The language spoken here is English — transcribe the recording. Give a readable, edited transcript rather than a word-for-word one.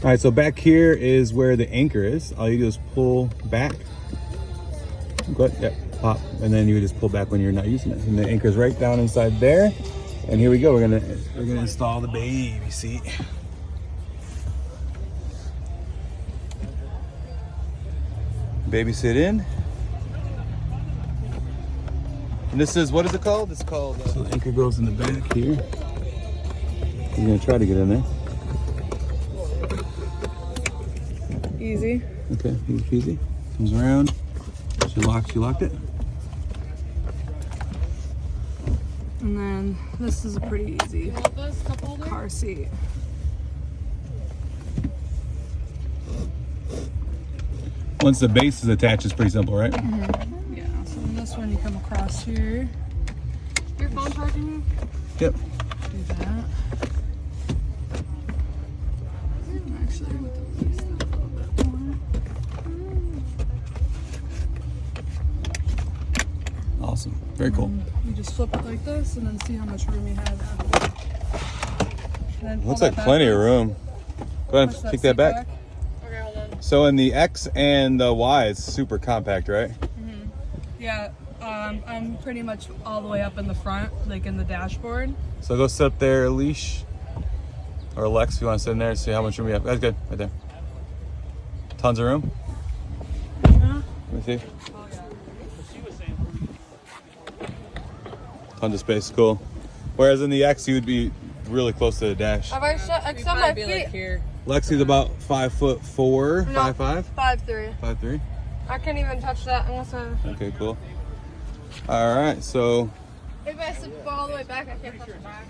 All right, so back here is where the anchor is. All you do is pull back. Good, yep, pop, and then you just pull back when you're not using it. And the anchor's right down inside there. And here we go. We're gonna install the baby seat. Baby sit in. And this is, what is it called? It's called. So the anchor goes in the back here. I'm gonna try to get in there. Easy. Okay, easy peasy. Comes around. She locked it. And then this is a pretty easy car seat. Once the base is attached, it's pretty simple, right? Mm-hmm. Yeah, so in this one you come across here. Your phone charging? Yep. Do that. Actually, I'm going to release that a little bit more. Awesome. Very cool. You just flip it like this and then see how much room you have. And then pull Looks that like plenty of backwards. room. Go ahead Push and kick seat that back. Okay, hold on. So in the X and the Y, it's super compact, right? Yeah, I'm pretty much all the way up in the front, like in the dashboard. So go sit up there, Leash. Or Lex, if you want to sit in there and see how much room you have. That's good, right there. Tons of room. Yeah. Let me see. Tons of space, cool. Whereas in the X, you would be really close to the dash. Have I extend my feet? Like here. Lexi's about 5'4", No. 5'5", 5'3". 5'3". I can't even touch that unless I... Okay, cool. All right, so If I sit all the way back, I can't touch it back.